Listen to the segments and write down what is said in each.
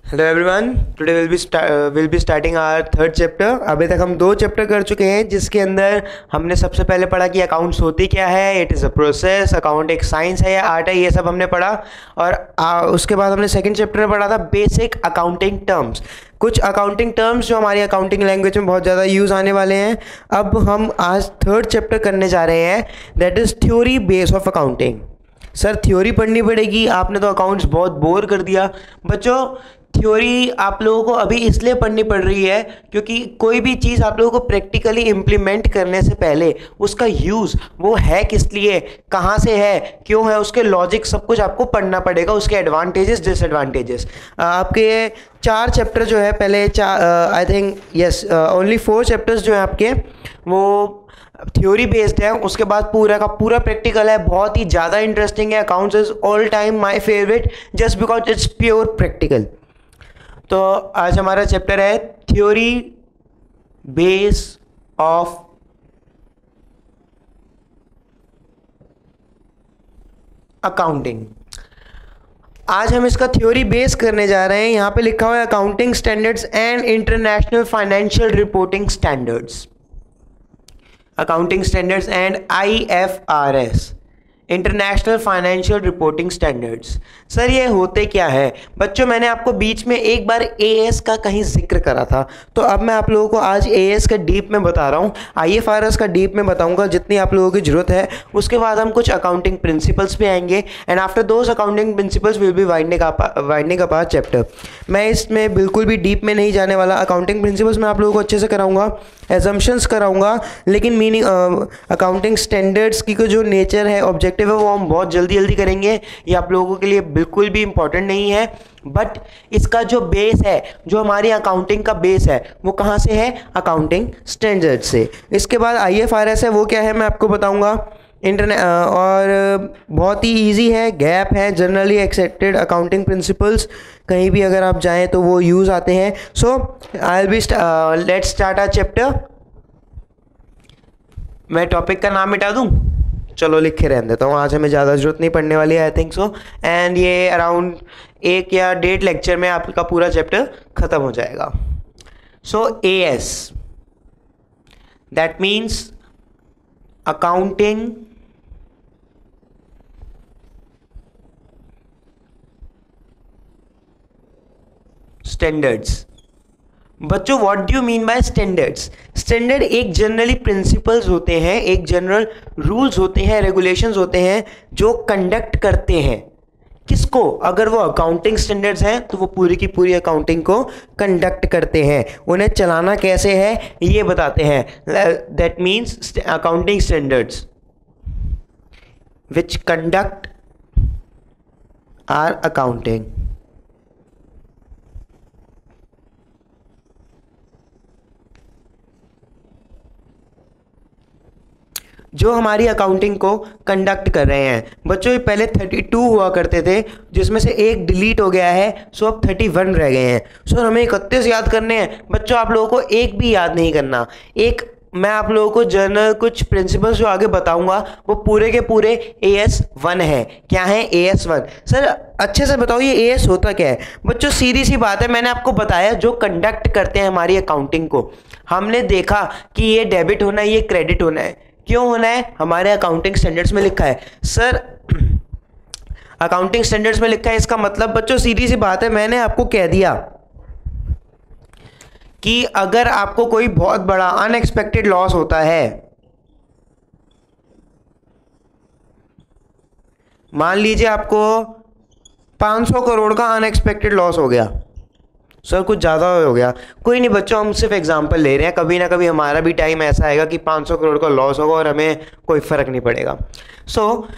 Hello everyone, today will be starting our third chapter. अभी तक हम 2 चैप्टर कर चुके हैं, जिसके अंदर हमने सबसे पहले पढ़ा कि अकाउंट्स होती क्या है, it is a process, account एक साइंस है या आर्ट है, ये सब हमने पढ़ा। और उसके बाद हमने सेकंड चैप्टर में पढ़ा था बेसिक अकाउंटिंग टर्म्स, कुछ अकाउंटिंग टर्म्स जो हमारी अकाउंटिंग लैंग्वेज में बहुत ज़्यादा यूज़ आने वाले हैं। अब हम आज थर्ड चैप्टर करने जा रहे हैं, that is theory base of accounting. Sir theory पढ़नी पड़ेगी, आपने तो अकाउंट्स बहुत बोर कर दिया। बच्चों थ्योरी आप लोगों को अभी इसलिए पढ़नी पड़ रही है क्योंकि कोई भी चीज़ आप लोगों को प्रैक्टिकली इम्प्लीमेंट करने से पहले उसका यूज़ वो है किस लिए, कहाँ से है, क्यों है, उसके लॉजिक सब कुछ आपको पढ़ना पड़ेगा, उसके एडवांटेजेस डिसएडवांटेजेस। आपके 4 चैप्टर जो है पहले I think yes only 4 chapters जो है आपके वो थ्योरी बेस्ड है। उसके बाद पूरा का पूरा प्रैक्टिकल है, बहुत ही ज़्यादा इंटरेस्टिंग है। Accounts is all time my favourite just because it's pure practical. तो आज हमारा चैप्टर है थ्योरी बेस ऑफ अकाउंटिंग। आज हम इसका थ्योरी बेस करने जा रहे हैं। यहां पे लिखा हुआ है accounting standards and international financial reporting standards, accounting standards and IFRS, international financial reporting standards. Sir ये होते क्या है? बच्चों मैंने आपको बीच में एक बार AS का कहीं जिक्र करा था, तो अब मैं आप लोगों को आज AS का डीप में बता रहा हूँ, IFRS का डीप में बताऊँगा जितनी आप लोगों की ज़रूरत है। उसके बाद हम कुछ अकाउंटिंग प्रिंसिपल्स पे आएंगे and after those accounting principles will be widening up our chapter. मैं इसमें बिल्कुल भी डीप में नहीं जाने वाला। अकाउंटिंग प्रिंसिपल्स मैं आप लोगों को अच्छे से कराऊंगा, एजम्पशंस कराऊंगा, लेकिन मीनिंग अकाउंटिंग स्टैंडर्ड्स की जो नेचर है, ऑब्जेक्टिव है, वो हम बहुत जल्दी करेंगे। ये आप लोगों के लिए बिल्कुल भी इंपॉर्टेंट नहीं है, बट इसका जो बेस है, जो हमारी अकाउंटिंग का बेस है, वो कहाँ से है? अकाउंटिंग स्टैंडर्ड से। इसके बाद IFRS है, वो क्या है मैं आपको बताऊंगा। और बहुत ही इजी है, गैप है, जनरली एक्सेप्टेड अकाउंटिंग प्रिंसिपल्स, कहीं भी अगर आप जाएं तो वो यूज़ आते हैं। So I will be let's start our chapter. मैं टॉपिक का नाम मिटा दूं? चलो लिख के रहने देता हूँ, आज हमें ज़्यादा ज़रूरत नहीं पड़ने वाली है, आई थिंक सो। एंड ये अराउंड 1 या 1.5 लेक्चर में आपका पूरा चैप्टर ख़त्म हो जाएगा। So AS that means accounting standards. बच्चों what do you mean by standards? Standard एक जनरली प्रिंसिपल्स होते हैं, एक जनरल रूल्स होते हैं, रेगुलेशंस होते हैं जो कंडक्ट करते हैं किसको? अगर वो अकाउंटिंग स्टैंडर्ड्स हैं तो वो पूरी की पूरी अकाउंटिंग को कंडक्ट करते हैं, उन्हें चलाना कैसे है ये बताते हैं। That means accounting standards which conduct our accounting. जो हमारी अकाउंटिंग को कंडक्ट कर रहे हैं। बच्चों ये पहले 32 हुआ करते थे, जिसमें से एक डिलीट हो गया है, सो अब 31 रह गए हैं। सो हमें 31 याद करने हैं। बच्चों आप लोगों को एक भी याद नहीं करना। एक मैं आप लोगों को जनरल कुछ प्रिंसिपल्स जो आगे बताऊंगा वो पूरे के पूरे AS1 है। क्या है AS1? सर अच्छे से बताओ ये AS होता क्या है? बच्चों सीधी सी बात है, मैंने आपको बताया जो कंडक्ट करते हैं हमारी अकाउंटिंग को। हमने देखा कि ये डेबिट होना है, ये क्रेडिट होना है। क्यों होना है? हमारे अकाउंटिंग स्टैंडर्ड्स में लिखा है। सर अकाउंटिंग स्टैंडर्ड्स में लिखा है, इसका मतलब बच्चों सीधी सी बात है, मैंने आपको कह दिया कि अगर आपको कोई बहुत बड़ा अनएक्सपेक्टेड लॉस होता है, मान लीजिए आपको 500 करोड़ का अनएक्सपेक्टेड लॉस हो गया। सर कुछ ज़्यादा हो गया, कोई नहीं बच्चों, हम सिर्फ एग्जांपल ले रहे हैं। कभी ना कभी हमारा भी टाइम ऐसा आएगा कि 500 करोड़ का लॉस होगा और हमें कोई फ़र्क नहीं पड़ेगा। सो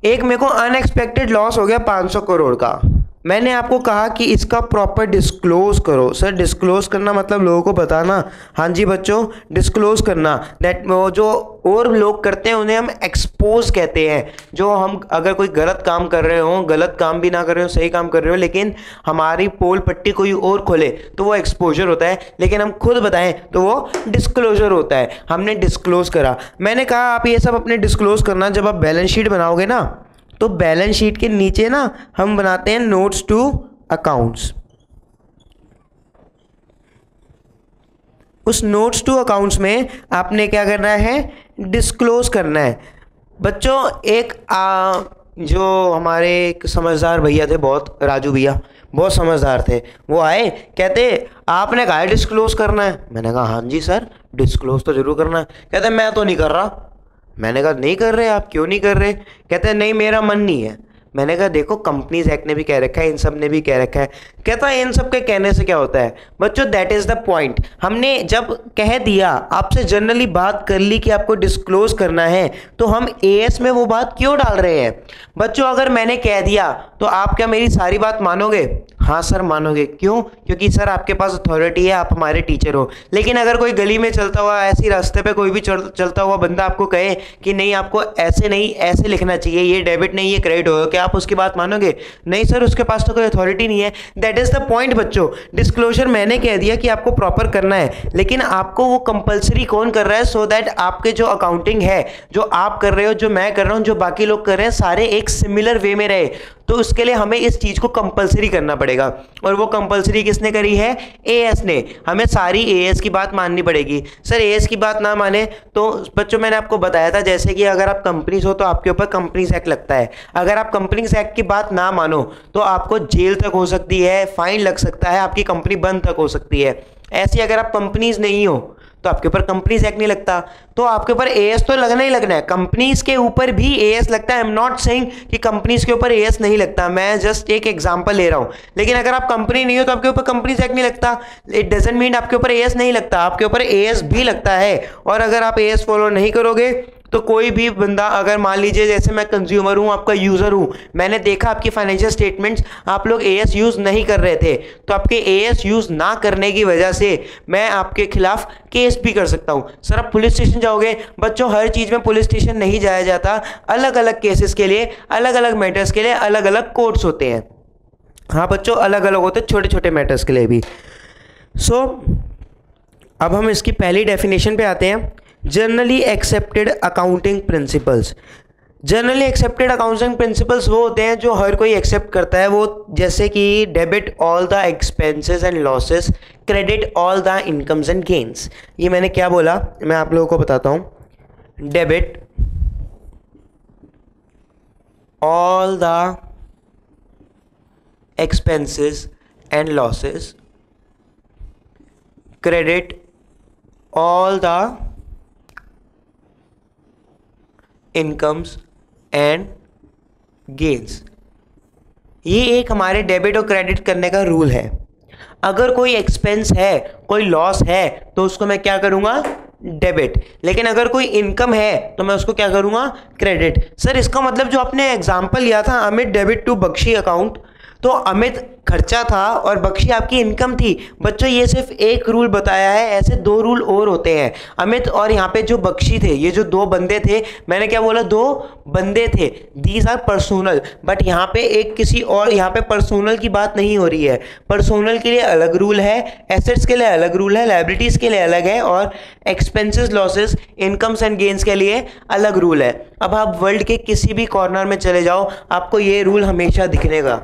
एक मेरे को अनएक्सपेक्टेड लॉस हो गया 500 करोड़ का। मैंने आपको कहा कि इसका प्रॉपर डिस्क्लोज करो। सर डिस्क्लोज करना मतलब लोगों को बताना। हाँ जी बच्चों, डिस्क्लोज करना, दैट वो जो और लोग करते हैं उन्हें हम एक्सपोज कहते हैं। जो हम अगर कोई गलत काम कर रहे हो, गलत काम भी ना कर रहे हो, सही काम कर रहे हो, लेकिन हमारी पोल पट्टी कोई और खोले तो वो एक्सपोजर होता है, लेकिन हम खुद बताएं तो वो डिस्क्लोजर होता है। हमने डिस्क्लोज करा। मैंने कहा आप ये सब अपने डिस्क्लोज करना जब आप बैलेंस शीट बनाओगे ना, तो बैलेंस शीट के नीचे ना हम बनाते हैं नोट्स टू अकाउंट्स। उस नोट्स टू अकाउंट्स में आपने क्या करना है, डिस्क्लोज करना है। बच्चों एक जो हमारे एक समझदार भैया थे, बहुत, राजू भैया बहुत समझदार थे, वो आए, कहते आपने कहा है डिस्क्लोज करना है। मैंने कहा हाँ जी सर, डिस्क्लोज तो जरूर करना है। कहते मैं तो नहीं कर रहा। मैंने कहा नहीं कर रहे आप, क्यों नहीं कर रहे? कहते नहीं मेरा मन नहीं है। मैंने कहा देखो कंपनीज एक्ट ने भी कह रखा है, इन सब ने भी कह रखा है। कहता है इन सब के कहने से क्या होता है? बच्चों दैट इज द पॉइंट। हमने जब कह दिया, आपसे जनरली बात कर ली कि आपको डिस्क्लोज करना है, तो हम एएस में वो बात क्यों डाल रहे हैं? बच्चों अगर मैंने कह दिया तो आप क्या मेरी सारी बात मानोगे? हाँ सर मानोगे। क्यों? क्योंकि सर आपके पास अथॉरिटी है, आप हमारे टीचर हो। लेकिन अगर कोई गली में चलता हुआ, ऐसी रास्ते पे कोई भी चलता हुआ बंदा आपको कहे कि नहीं आपको ऐसे नहीं ऐसे लिखना चाहिए, ये डेबिट नहीं ये क्रेडिट होगा, क्या आप उसकी बात मानोगे? नहीं सर, उसके पास तो कोई अथॉरिटी नहीं है। दैट इज द पॉइंट बच्चों। डिस्क्लोजर मैंने कह दिया कि आपको प्रॉपर करना है, लेकिन आपको वो कंपलसरी कौन कर रहा है? सो दैट आपके जो अकाउंटिंग है, जो आप कर रहे हो, जो मैं कर रहा हूँ, जो बाकी लोग कर रहे हैं, सारे एक सिमिलर वे में रहे। तो उसके लिए हमें इस चीज को कंपलसरी करना पड़ेगा। और वो कंपलसरी किसने करी है? एएस ने। हमें सारी एएस की बात माननी पड़ेगी। सर एएस की बात ना माने तो बच्चों मैंने आपको बताया था, जैसे कि अगर आप कंपनीज हो तो आपके ऊपर कंपनीज एक्ट लगता है। अगर आप कंपनीज एक्ट की बात ना मानो तो आपको जेल तक हो सकती है, फाइन लग सकता है, आपकी कंपनी बंद तक हो सकती है। ऐसी अगर आप कंपनीज नहीं हो तो आपके ऊपर कंपनीज एक्ट नहीं लगता, तो आपके ऊपर एएस तो लगना ही लगना है। कंपनीज के ऊपर भी एएस लगता है। आई एम नॉट सेइंग कि कंपनीज के ऊपर एएस नहीं लगता, मैं जस्ट एक एग्जांपल ले रहा हूं। लेकिन अगर आप कंपनी नहीं हो तो आपके ऊपर कंपनीज एक्ट नहीं लगता। इट डजंट मीन आपके ऊपर एएस नहीं लगता, आपके ऊपर एएस भी लगता है। और अगर आप एएस फॉलो नहीं करोगे तो कोई भी बंदा, अगर मान लीजिए जैसे मैं कंज्यूमर हूं, आपका यूजर हूं, मैंने देखा आपकी फाइनेंशियल स्टेटमेंट्स आप लोग एएस यूज नहीं कर रहे थे, तो आपके एएस यूज ना करने की वजह से मैं आपके खिलाफ केस भी कर सकता हूं। सर आप पुलिस स्टेशन जाओगे? बच्चों हर चीज में पुलिस स्टेशन नहीं जाया जाता। अलग अलग केसेस के लिए, अलग अलग मैटर्स के लिए अलग अलग कोर्ट्स होते हैं। हाँ बच्चों अलग अलग होते हैं, छोटे छोटे मैटर्स के लिए भी। सो अब हम इसकी पहली डेफिनेशन पे आते हैं, generally accepted accounting principles. Generally accepted accounting principles वो होते हैं जो हर कोई एक्सेप्ट करता है। वो जैसे कि debit all the expenses and losses, credit all the incomes and gains. ये मैंने क्या बोला मैं आप लोगों को बताता हूँ। Debit all the expenses and losses, credit all the incomes and gains. ये एक हमारे डेबिट और क्रेडिट करने का रूल है। अगर कोई एक्सपेंस है, कोई लॉस है, तो उसको मैं क्या करूंगा? डेबिट। लेकिन अगर कोई इनकम है तो मैं उसको क्या करूंगा? क्रेडिट। सर इसका मतलब जो आपने एग्जांपल लिया था Amit debit to Bakshi account, तो अमित खर्चा था और बख्शी आपकी इनकम थी। बच्चों ये सिर्फ एक रूल बताया है, ऐसे दो रूल और होते हैं। अमित और यहाँ पे जो बख्शी थे, ये जो दो बंदे थे, मैंने क्या बोला? दो बंदे थे। These are personal. बट यहाँ पे एक किसी और, यहाँ पे पर्सनल की बात नहीं हो रही है। पर्सनल के लिए अलग रूल है, एसेट्स के लिए अलग रूल है, लायबिलिटीज के लिए अलग है, और expenses losses incomes and gains के लिए अलग रूल है। अब आप वर्ल्ड के किसी भी कॉर्नर में चले जाओ, आपको ये रूल हमेशा दिखने का।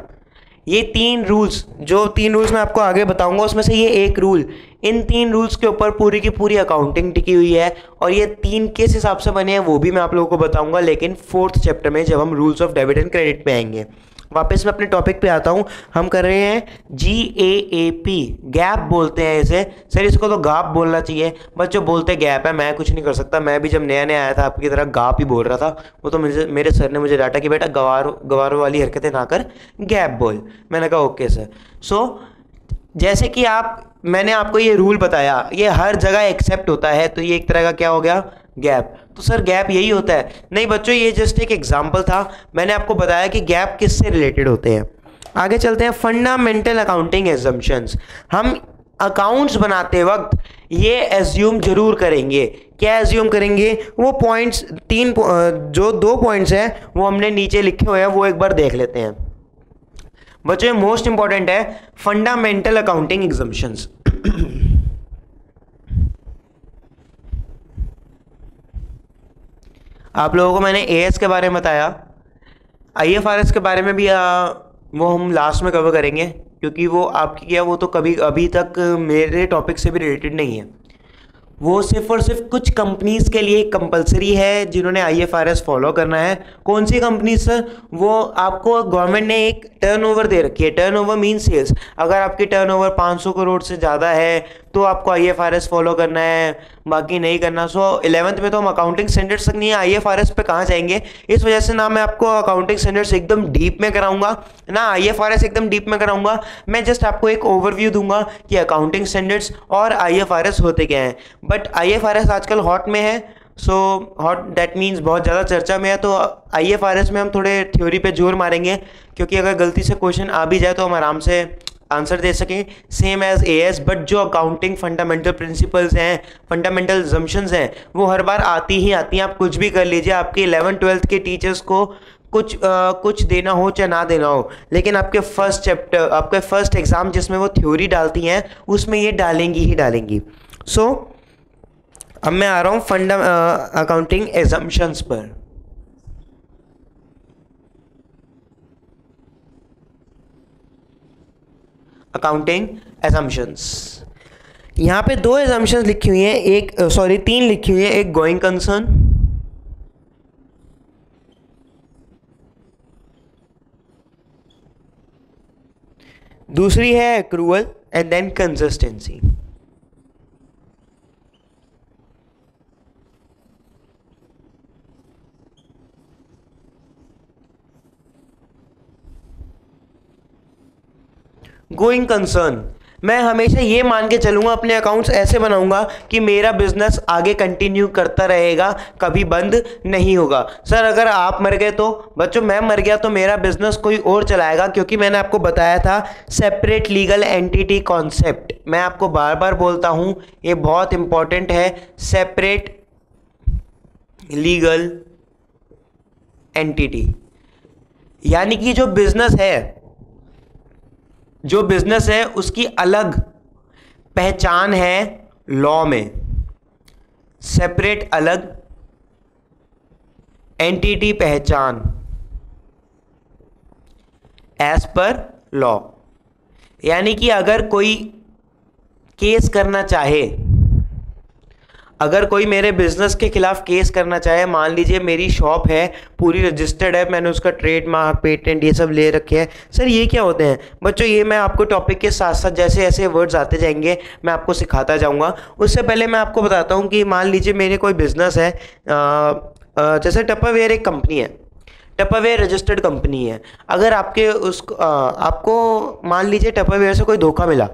ये तीन रूल्स, जो तीन रूल्स मैं आपको आगे बताऊंगा, उसमें से ये एक रूल, इन तीन रूल्स के ऊपर पूरी की पूरी अकाउंटिंग टिकी हुई है। और ये तीन किस हिसाब से बने हैं वो भी मैं आप लोगों को बताऊंगा, लेकिन 4th चैप्टर में जब हम rules of debit and credit पे आएंगे। वापस मैं अपने टॉपिक पे आता हूँ। हम कर रहे हैं GAAP, गैप बोलते हैं इसे। सर इसको तो गाप बोलना चाहिए, बच्चों बोलते गैप है, मैं कुछ नहीं कर सकता। मैं भी जब नया नया आया था आपकी तरह गाप ही बोल रहा था। वो तो मेरे सर ने मुझे डांटा कि बेटा गवारों वाली हरकतें ना कर, गैप बोल। मैंने कहा ओके सर। सो जैसे कि मैंने आपको ये रूल बताया, ये हर जगह एक्सेप्ट होता है, तो ये एक तरह का क्या हो गया? गैप। तो सर गैप यही होता है? नहीं बच्चों, ये जस्ट एक एग्जांपल था। मैंने आपको बताया कि गैप किससे रिलेटेड होते हैं। आगे चलते हैं। Fundamental accounting assumptions. हम अकाउंट्स बनाते वक्त ये एज्यूम जरूर करेंगे। क्या एज्यूम करेंगे? वो पॉइंट्स, जो 2 पॉइंट्स हैं वो हमने नीचे लिखे हुए हैं, वो एक बार देख लेते हैं। बच्चों मोस्ट इंपॉर्टेंट है फंडामेंटल अकाउंटिंग एग्जम्पशंस। आप लोगों को मैंने एएस के बारे में बताया, आईएफआरएस के बारे में भी वो हम लास्ट में कवर करेंगे, क्योंकि वो आपकी क्या, वो तो कभी अभी तक मेरे टॉपिक से भी रिलेटेड नहीं है। वो सिर्फ और सिर्फ कुछ कंपनीज के लिए कंपलसरी है जिन्होंने आईएफआरएस फॉलो करना है। कौन सी कंपनी सर? वो आपको गवर्नमेंट ने एक टर्नओवर दे रखी है। Turnover mean sales. अगर आपकी टर्नओवर 500 करोड़ से ज़्यादा है तो आपको आईएफआरएस फॉलो करना है, बाकी नहीं करना। सो 11th में तो हम अकाउंटिंग स्टैंडर्ड्स तक नहीं है, आईएफआरएस पे कहाँ जाएंगे। इस वजह से ना मैं आपको अकाउंटिंग स्टैंडर्ड्स एकदम डीप में कराऊंगा ना आईएफआरएस एकदम डीप में कराऊंगा। मैं जस्ट आपको एक ओवरव्यू दूंगा कि अकाउंटिंग स्टैंडर्ड्स और आईएफआरएस होते क्या हैं। बट आईएफआरएस आजकल हॉट में है, सो हॉट दैट मीन्स बहुत ज़्यादा चर्चा में है। तो आईएफआरएस में हम थोड़े थ्योरी पे जोर मारेंगे, क्योंकि अगर गलती से क्वेश्चन आ भी जाए तो हम आराम से आंसर दे सकें सेम एज एएस। बट जो अकाउंटिंग फंडामेंटल प्रिंसिपल्स हैं, फंडामेंटल अजम्पशंस हैं, वो हर बार आती ही आती हैं। आप कुछ भी कर लीजिए, आपके 11th-12th के टीचर्स को कुछ देना हो चाहे ना देना हो, लेकिन आपके फर्स्ट चैप्टर, आपके फर्स्ट एग्जाम जिसमें वो थ्योरी डालती हैं, उसमें ये डालेंगी ही डालेंगी। सो अब मैं आ रहा हूँ अकाउंटिंग एजम्पशंस पर। अकाउंटिंग एजम्पशंस, यहाँ पे 2 एजम्पशंस लिखी हुई हैं, 3 लिखी हुई है। एक गोइंग कंसर्न, दूसरी है accrual and then consistency. Going concern, मैं हमेशा ये मान के चलूंगा, अपने अकाउंट्स ऐसे बनाऊंगा कि मेरा बिजनेस आगे कंटिन्यू करता रहेगा, कभी बंद नहीं होगा। सर अगर आप मर गए तो? बच्चों मैं मर गया तो मेरा बिजनेस कोई और चलाएगा, क्योंकि मैंने आपको बताया था सेपरेट लीगल एंटिटी कॉन्सेप्ट। मैं आपको बार बार बोलता हूं, ये बहुत इंपॉर्टेंट है, सेपरेट लीगल एंटिटी। यानी कि जो बिजनेस है उसकी अलग पहचान है लॉ में, सेपरेट अलग एंटिटी पहचान एज पर लॉ। यानी कि अगर कोई केस करना चाहे, अगर कोई मेरे बिजनेस के खिलाफ केस करना चाहे, मान लीजिए मेरी शॉप है, पूरी रजिस्टर्ड है, मैंने उसका ट्रेडमार्क, पेटेंट ये सब ले रखे हैं। सर ये क्या होते हैं? बच्चों ये मैं आपको टॉपिक के साथ साथ जैसे ऐसे वर्ड्स आते जाएंगे मैं आपको सिखाता जाऊंगा। उससे पहले मैं आपको बताता हूँ कि मान लीजिए मेरे कोई बिजनेस है, जैसे टपरवेयर एक कंपनी है, टपरवेयर रजिस्टर्ड कंपनी है। अगर आपको मान लीजिए टपरवेयर से कोई धोखा मिला,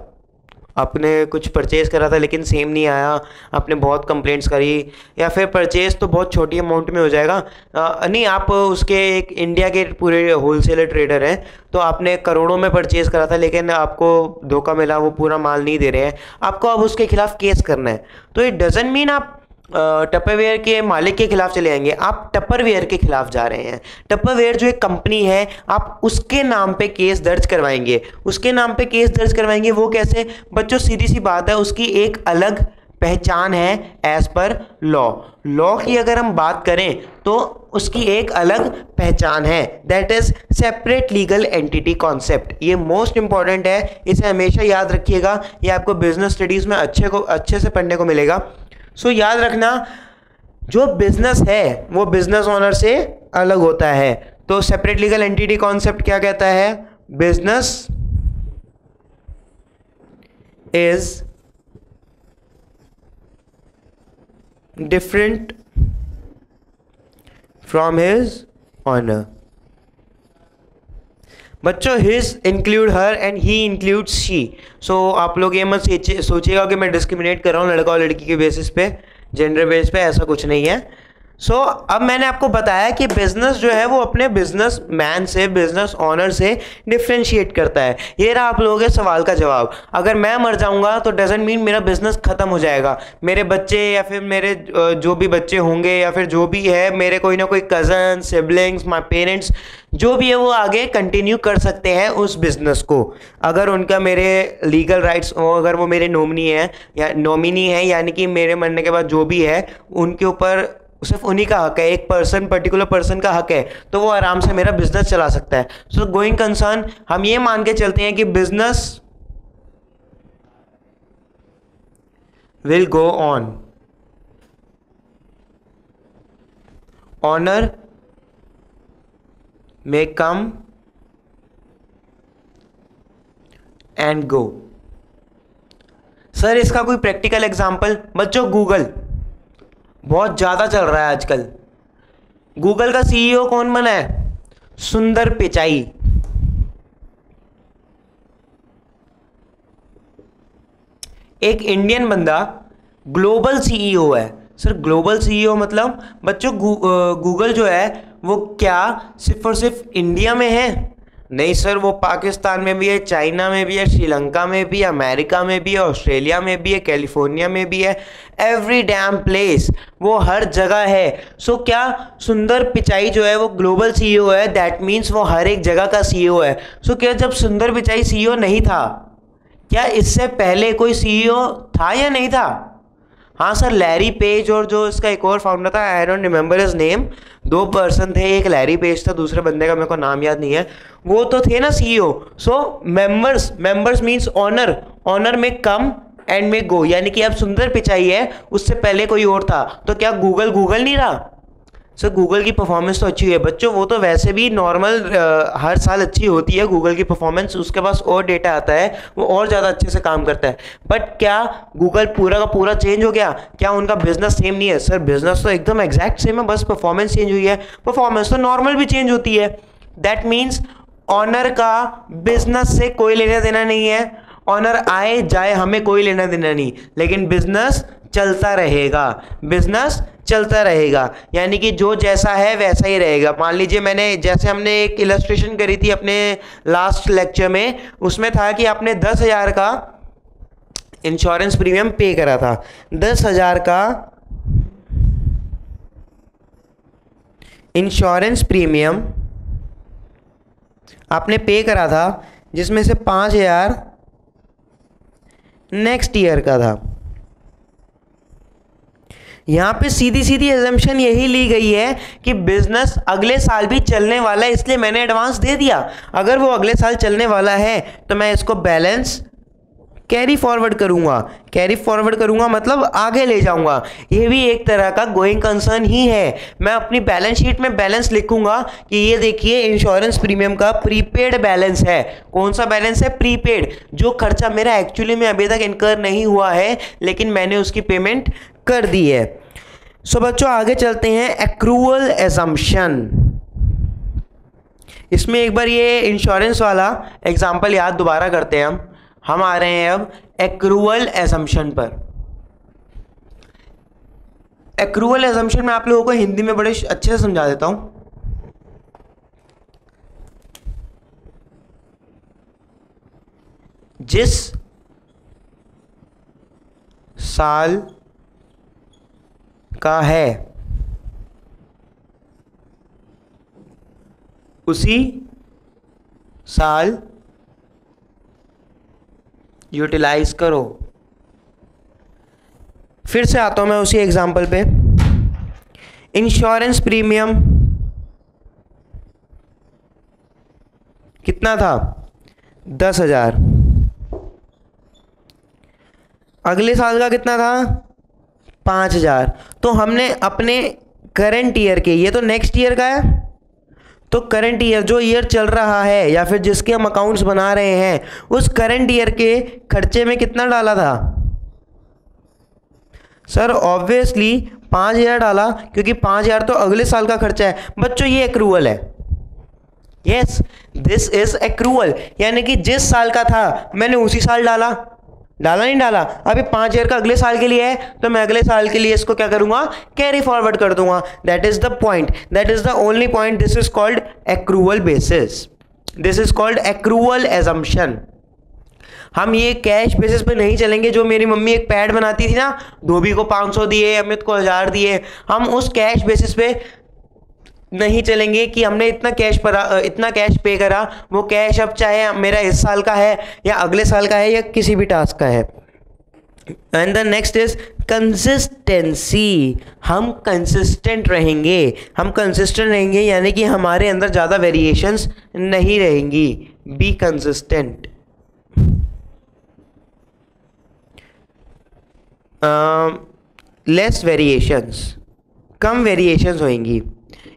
आपने कुछ परचेज़ करा था लेकिन सेम नहीं आया, आपने बहुत कंप्लेंट्स करी, या फिर परचेज़ तो बहुत छोटी अमाउंट में हो जाएगा, नहीं आप उसके एक इंडिया के पूरे होलसेलर ट्रेडर हैं, तो आपने करोड़ों में परचेज़ करा था लेकिन आपको धोखा मिला, वो पूरा माल नहीं दे रहे हैं, आपको अब उसके खिलाफ केस करना है। तो इट डजंट मीन आप टपरवेयर के मालिक के खिलाफ चले जाएंगे, आप टपरवेयर के खिलाफ जा रहे हैं। टपरवेयर जो एक कंपनी है, आप उसके नाम पे केस दर्ज करवाएंगे। उसके नाम पे केस दर्ज करवाएंगे, वो कैसे? बच्चों सीधी सी बात है, उसकी एक अलग पहचान है एज पर लॉ की अगर हम बात करें तो उसकी एक अलग पहचान है, that is separate legal entity concept. ये मोस्ट इंपॉर्टेंट है, इसे हमेशा याद रखिएगा, ये आपको बिजनेस स्टडीज में अच्छे से पढ़ने को मिलेगा। सो याद रखना, जो बिजनेस है वो बिजनेस ओनर से अलग होता है। तो सेपरेट लीगल एंटिटी कॉन्सेप्ट क्या कहता है? Business is different from his owner. बच्चों his include her and he includes she. So आप लोग ये मत सोचिएगा कि मैं डिस्क्रिमिनेट कर रहा हूँ लड़का और लड़की के बेसिस पे, जेंडर बेस पे, ऐसा कुछ नहीं है। सो अब मैंने आपको बताया कि बिजनेस जो है वो अपने बिजनेस मैन से, बिजनेस ओनर से डिफ्रेंशिएट करता है। ये रहा आप लोगों के सवाल का जवाब। अगर मैं मर जाऊंगा तो डजंट मीन मेरा बिजनेस खत्म हो जाएगा। मेरे बच्चे या फिर मेरे जो भी बच्चे होंगे या फिर जो भी है, मेरे कोई ना कोई कज़न, सिबलिंग्स, माय पेरेंट्स, जो भी है वो आगे कंटिन्यू कर सकते हैं उस बिजनेस को, अगर उनका मेरे लीगल राइट्स हो, अगर वो मेरे नॉमिनी है या नॉमिनी है, यानी कि मेरे मरने के बाद जो भी है उनके ऊपर सिर्फ उन्हीं का हक है, एक पर्टिकुलर पर्सन का हक है, तो वो आराम से मेरा बिजनेस चला सकता है। सो गोइंग कंसर्न, हम ये मान के चलते हैं कि business will go on, owner may come and go. Sir इसका कोई प्रैक्टिकल एग्जांपल? बच्चों गूगल बहुत ज़्यादा चल रहा है आजकल। गूगल का सीईओ कौन बना है? सुंदर पिचाई। एक इंडियन बंदा ग्लोबल सीईओ है। सर ग्लोबल सीईओ मतलब बच्चों गूगल जो है वो क्या सिर्फ और सिर्फ इंडिया में है? नहीं सर, वो पाकिस्तान में भी है, चाइना में भी है, श्रीलंका में भी है, अमेरिका में भी है, ऑस्ट्रेलिया में भी है, कैलिफोर्निया में भी है, एवरी डैम प्लेस, वो हर जगह है। सो क्या सुंदर पिचाई जो है वो ग्लोबल सीईओ है? दैट मीन्स वो हर एक जगह का सीईओ है। सो क्या जब सुंदर पिचाई सीईओ नहीं था, क्या इससे पहले कोई सीईओ था या नहीं था? हाँ सर, लैरी पेज और जो इसका एक और फाउंडर था, I don't remember his name, दो पर्सन थे, एक लैरी पेज था, दूसरे बंदे का मेरे को नाम याद नहीं है, वो तो थे ना CEO. So members means owner, owner may come and में गो, यानी कि अब सुंदर पिचाई है, उससे पहले कोई और था, तो क्या गूगल गूगल नहीं रहा? सर गूगल की परफॉर्मेंस तो अच्छी है बच्चों, वो तो वैसे भी नॉर्मल हर साल अच्छी होती है गूगल की परफॉर्मेंस, उसके पास और डेटा आता है, वो और ज़्यादा अच्छे से काम करता है। बट क्या गूगल पूरा का पूरा चेंज हो गया? क्या उनका बिजनेस सेम नहीं है? सर बिजनेस तो एकदम एग्जैक्ट सेम है, बस परफॉर्मेंस चेंज हुई है। परफॉर्मेंस तो नॉर्मल भी चेंज होती है। दैट मीन्स ऑनर का बिजनेस से कोई लेना देना नहीं है, ऑनर आए जाए हमें कोई लेना देना नहीं, लेकिन बिजनेस चलता रहेगा, बिजनेस चलता रहेगा, यानी कि जो जैसा है वैसा ही रहेगा। मान लीजिए मैंने जैसे हमने एक इलस्ट्रेशन करी थी अपने लास्ट लेक्चर में, उसमें था कि आपने 10,000 का इंश्योरेंस प्रीमियम पे करा था, 10,000 का इंश्योरेंस प्रीमियम आपने पे करा था, जिसमें से 5,000 नेक्स्ट ईयर का था। यहां पे सीधी सीधी एजम्पशन यही ली गई है कि बिजनेस अगले साल भी चलने वाला है, इसलिए मैंने एडवांस दे दिया। अगर वो अगले साल चलने वाला है तो मैं इसको बैलेंस कैरी फॉरवर्ड करूंगा, कैरी फॉरवर्ड करूंगा मतलब आगे ले जाऊंगा। ये भी एक तरह का गोइंग कंसर्न ही है। मैं अपनी बैलेंस शीट में बैलेंस लिखूंगा कि ये देखिए इंश्योरेंस प्रीमियम का प्रीपेड बैलेंस है। कौन सा बैलेंस है? प्रीपेड, जो खर्चा मेरा एक्चुअली में अभी तक इनकर नहीं हुआ है लेकिन मैंने उसकी पेमेंट कर दी है। सो बच्चों आगे चलते हैं, एक्रूअल एजम्पशन। इसमें एक बार ये इंश्योरेंस वाला एग्जांपल याद दोबारा करते हैं। हम आ रहे हैं अब एक्रूअल एजम्पशन पर। एक्रूअल एजम्पशन मैं आप लोगों को हिंदी में बड़े अच्छे से समझा देता हूं। जिस साल का है उसी साल यूटिलाइज करो। फिर से आता हूं मैं उसी एग्जांपल पे। इंश्योरेंस प्रीमियम कितना था? 10,000। अगले साल का कितना था? 5,000। तो हमने अपने करंट ईयर के, ये तो नेक्स्ट ईयर का है, तो करंट ईयर जो ईयर चल रहा है या फिर जिसके हम अकाउंट्स बना रहे हैं, उस करंट ईयर के खर्चे में कितना डाला था? सर ऑब्वियसली 5,000 डाला, क्योंकि 5,000 तो अगले साल का खर्चा है। बच्चों ये एक्रूअल है, यस दिस इज एक्रूअल, यानी कि जिस साल का था मैंने उसी साल डाला। डाला नहीं डाला? अभी 5,000 का अगले साल के लिए है तो मैं अगले साल के लिए इसको क्या करूंगा? कैरी फॉरवर्ड कर दूंगा। That is the point, that is the only point. This is called accrual basis, this is called accrual assumption. हम ये कैश बेसिस पे नहीं चलेंगे। जो मेरी मम्मी एक पैड बनाती थी ना, धोबी को 500 दिए, अमित को 1000 दिए, हम उस कैश बेसिस पे नहीं चलेंगे कि हमने इतना कैश पे करा, वो कैश अब चाहे मेरा इस साल का है या अगले साल का है या किसी भी टास्क का है। And the next is consistency. हम कंसिस्टेंट रहेंगे, हम कंसिस्टेंट रहेंगे यानी कि हमारे अंदर ज़्यादा वेरिएशंस नहीं रहेंगी। Be consistent. Less variations, come variations होंगी।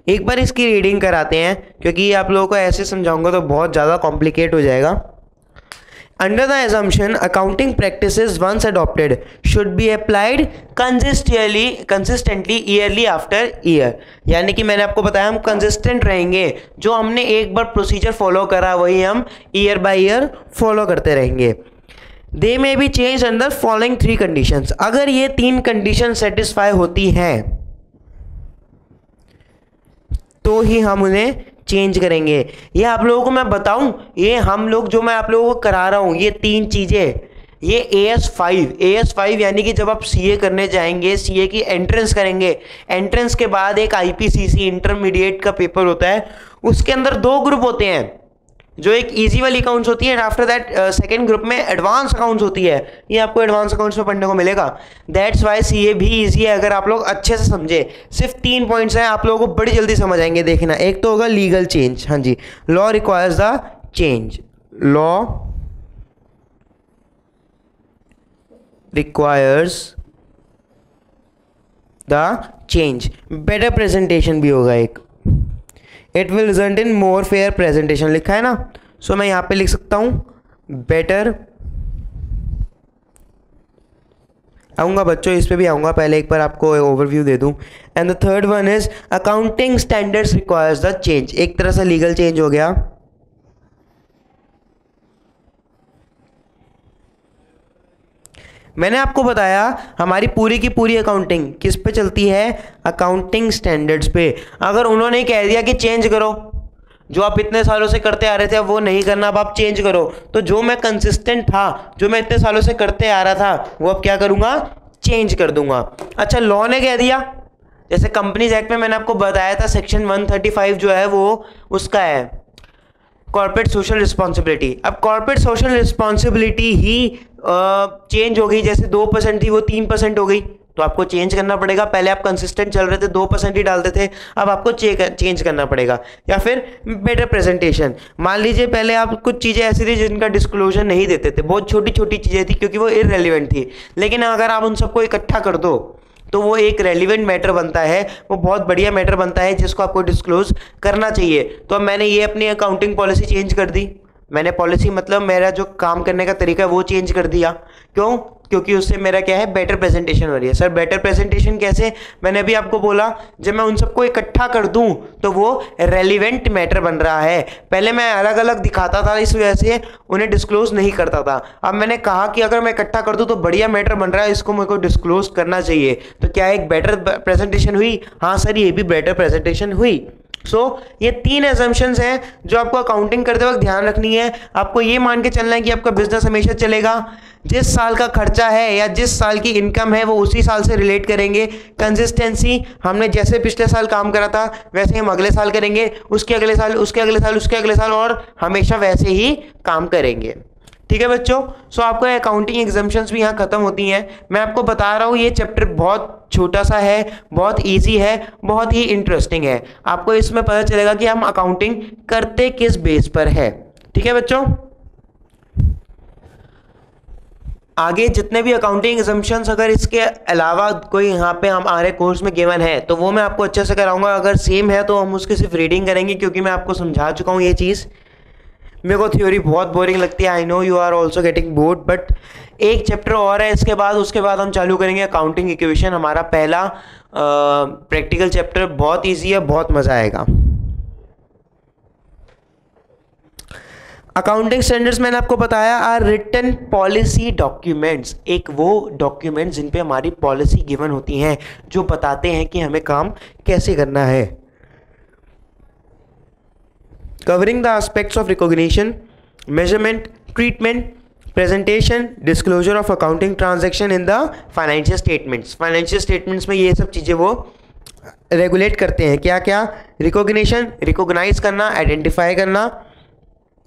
एक बार इसकी रीडिंग कराते हैं, क्योंकि आप लोगों को ऐसे समझाऊंगा तो बहुत ज़्यादा कॉम्प्लिकेट हो जाएगा। Under the assumption, accounting practices once adopted should be applied consistently yearly after year। यानी कि मैंने आपको बताया हम कंसिस्टेंट रहेंगे, जो हमने एक बार प्रोसीजर फॉलो करा वही हम ईयर बाय ईयर फॉलो करते रहेंगे। They may be changed under following 3 conditions। अगर ये 3 कंडीशन सेटिस्फाई होती हैं तो ही हम उन्हें चेंज करेंगे। ये आप लोगों को मैं बताऊं, ये हम लोग जो मैं आप लोगों को करा रहा हूं, ये 3 चीजें, ये AS5 यानी कि जब आप CA करने जाएंगे, CA की एंट्रेंस करेंगे, एंट्रेंस के बाद एक IPCC इंटरमीडिएट का पेपर होता है, उसके अंदर 2 ग्रुप होते हैं, जो एक इजी वाली अकाउंट्स होती है, आफ्टर दैट सेकंड ग्रुप में एडवांस अकाउंट्स होती है। ये आपको एडवांस अकाउंट्स में पढ़ने को मिलेगा। दैट्स वाई CA भी इजी है अगर आप लोग अच्छे से समझे। सिर्फ 3 पॉइंट्स हैं, आप लोगों को बड़ी जल्दी समझ आएंगे। देखना, एक तो होगा लीगल चेंज। हाँ जी, law requires the change, law requires the change. Better presentation भी होगा एक, it will result in more fair presentation, लिखा है ना, सो मैं यहां पे लिख सकता हूं बेटर। आऊंगा बच्चों, इस पे भी आऊंगा, पहले एक बार आपको ओवरव्यू दे दूं। And the third one is accounting standards requires the change. एक तरह से लीगल चेंज हो गया। मैंने आपको बताया हमारी पूरी की पूरी अकाउंटिंग किस पे चलती है, अकाउंटिंग स्टैंडर्ड्स पे। अगर उन्होंने कह दिया कि चेंज करो, जो आप इतने सालों से करते आ रहे थे अब वो नहीं करना, अब आप चेंज करो, तो जो मैं कंसिस्टेंट था, जो मैं इतने सालों से करते आ रहा था, वो अब क्या करूंगा, चेंज कर दूंगा। अच्छा, लॉ ने कह दिया, जैसे कंपनीज एक्ट में मैंने आपको बताया था सेक्शन 135 जो है वो उसका है कॉर्पोरेट सोशल रिस्पॉन्सिबिलिटी। अब कॉर्पोरेट सोशल रिस्पॉन्सिबिलिटी ही चेंज हो गई, जैसे 2% थी वो 3% हो गई, तो आपको चेंज करना पड़ेगा। पहले आप कंसिस्टेंट चल रहे थे, 2% ही डालते थे, अब आपको चेंज करना पड़ेगा। या फिर बेटर प्रेजेंटेशन, मान लीजिए पहले आप कुछ चीज़ें ऐसी थी जिनका डिस्क्लोजर नहीं देते थे, बहुत छोटी छोटी चीज़ें थी क्योंकि वो इररेलेवेंट थी, लेकिन अगर आप उन सबको इकट्ठा कर दो तो वो एक रेलिवेंट मैटर बनता है, वो बहुत बढ़िया मैटर बनता है जिसको आपको डिस्क्लोज करना चाहिए। तो अब मैंने ये अपनी अकाउंटिंग पॉलिसी चेंज कर दी, मैंने पॉलिसी मतलब मेरा जो काम करने का तरीका है वो चेंज कर दिया। क्यों? क्योंकि उससे मेरा क्या है, बेटर प्रेजेंटेशन हो रही है। सर बेटर प्रेजेंटेशन कैसे? मैंने अभी आपको बोला, जब मैं उन सबको इकट्ठा कर दूं तो वो रेलिवेंट मैटर बन रहा है। पहले मैं अलग अलग दिखाता था, इस वजह से उन्हें डिस्क्लोज नहीं करता था। अब मैंने कहा कि अगर मैं इकट्ठा कर दूं तो बढ़िया मैटर बन रहा है, इसको मेरे को डिस्क्लोज करना चाहिए। तो क्या एक बेटर प्रेजेंटेशन हुई? हाँ सर, ये भी बेटर प्रेजेंटेशन हुई। ये 3 एजम्पशंस हैं जो आपको अकाउंटिंग करते वक्त ध्यान रखनी है। आपको ये मान के चलना है कि आपका बिजनेस हमेशा चलेगा, जिस साल का खर्चा है या जिस साल की इनकम है वो उसी साल से रिलेट करेंगे। कंसिस्टेंसी, हमने जैसे पिछले साल काम करा था वैसे हम अगले साल करेंगे, उसके अगले साल, उसके अगले साल, उसके अगले साल, और हमेशा वैसे ही काम करेंगे। ठीक है बच्चों, आपको अकाउंटिंग एग्जम्पशंस भी यहाँ खत्म होती हैं। मैं आपको बता रहा हूँ ये चैप्टर बहुत छोटा सा है, बहुत इजी है, बहुत ही इंटरेस्टिंग है। आपको इसमें पता चलेगा कि हम अकाउंटिंग करते किस बेस पर है। ठीक है बच्चों, आगे जितने भी अकाउंटिंग एग्जम्पशंस अगर इसके अलावा कोई यहाँ पे हमारे कोर्स में गिवन है तो वो मैं आपको अच्छे से कराऊंगा। अगर सेम है तो हम उसकी सिर्फ रीडिंग करेंगे, क्योंकि मैं आपको समझा चुका हूँ ये चीज़। मेरे को थ्योरी बहुत बोरिंग लगती है, I know you are also getting bored, but एक चैप्टर और है इसके बाद, उसके बाद हम चालू करेंगे अकाउंटिंग इक्वेशन, हमारा पहला प्रैक्टिकल चैप्टर। बहुत इजी है, बहुत मज़ा आएगा। अकाउंटिंग स्टैंडर्ड्स मैंने आपको बताया आर रिटन पॉलिसी डॉक्यूमेंट्स, एक वो डॉक्यूमेंट्स जिन पे हमारी पॉलिसी गिवन होती हैं, जो बताते हैं कि हमें काम कैसे करना है। Covering the aspects of recognition, measurement, treatment, presentation, disclosure of accounting transaction in the financial statements. Financial statements में ये सब चीज़ें वो रेगुलेट करते हैं। क्या क्या? रिकॉग्निशन, रिकॉग्नाइज करना, आइडेंटिफाई करना,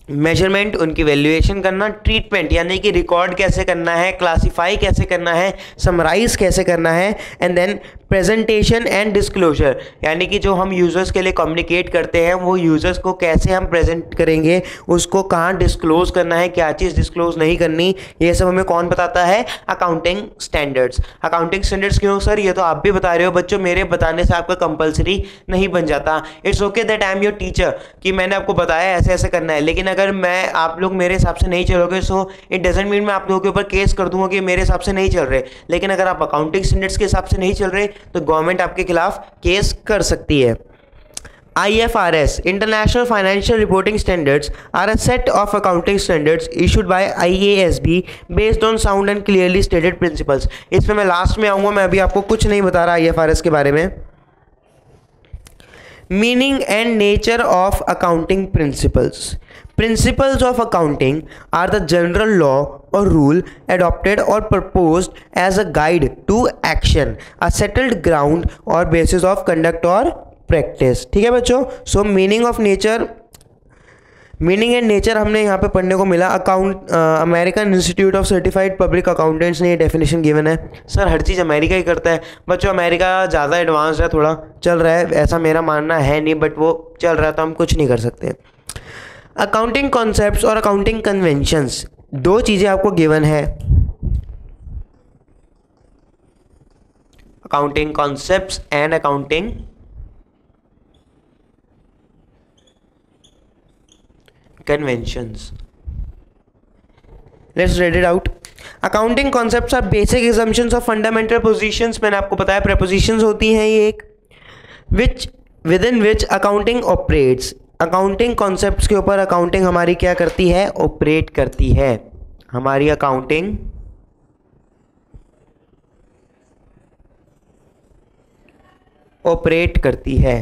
मेजरमेंट, उनकी वैल्यूएशन करना, ट्रीटमेंट यानी कि रिकॉर्ड कैसे करना है, क्लासीफाई कैसे करना है, समराइज कैसे करना है, and then presentation and disclosure, यानी कि जो हम यूज़र्स के लिए कम्युनिकेट करते हैं वो यूज़र्स को कैसे हम प्रेजेंट करेंगे, उसको कहाँ डिस्क्लोज करना है, क्या चीज़ डिस्क्लोज नहीं करनी, ये सब हमें कौन बताता है? Accounting standards. अकाउंटिंग स्टैंडर्ड्स क्यों सर? ये तो आप भी बता रहे हो बच्चों, मेरे बताने से आपका कंपलसरी नहीं बन जाता। It's okay that I am your teacher कि मैंने आपको बताया ऐसे ऐसे करना है, लेकिन अगर मैं आप लोग मेरे हिसाब से नहीं चलोगे सो इट डजेंट मीन मैं आप लोगों के ऊपर केस कर दूंगा कि मेरे हिसाब से नहीं चल रहे। लेकिन अगर आप अकाउंटिंग स्टैंडर्ड्स के हिसाब से नहीं चल रहे तो गवर्नमेंट आपके खिलाफ केस कर सकती है। IFRS, International Financial Reporting Standards, are a set of accounting standards issued by IASB based on sound and clearly stated principles. इसमें मैं लास्ट में आऊँगा, मैं अभी आपको कुछ नहीं बता रहा IFRS के बारे में। Meaning and nature of accounting principles. Principles of accounting are the general law or rule adopted or proposed as a guide to action, a settled ground or basis of conduct or practice. ठीक है बच्चों? So meaning of nature, meaning and nature हमने यहाँ पे पढ़ने को मिला। American institute of certified public accountants ने ये डेफिनेशन गिवन है। सर हर चीज़ अमेरिका ही करता है बच्चों, अमेरिका ज़्यादा एडवांस है, थोड़ा चल रहा है, ऐसा मेरा मानना है नहीं, बट वो चल रहा है तो हम कुछ नहीं कर सकते। अकाउंटिंग कॉन्सेप्ट्स और अकाउंटिंग कन्वेंशंस, दो चीज़ें आपको गिवन है। Accounting concepts and accounting conventions. Let's read it out. Accounting concepts are basic assumptions of fundamental positions. मैंने आपको बताया prepositions होती हैं ये एक, which within which accounting operates. Accounting concepts के ऊपर accounting हमारी क्या करती है? Operate करती है। हमारी accounting operate करती है,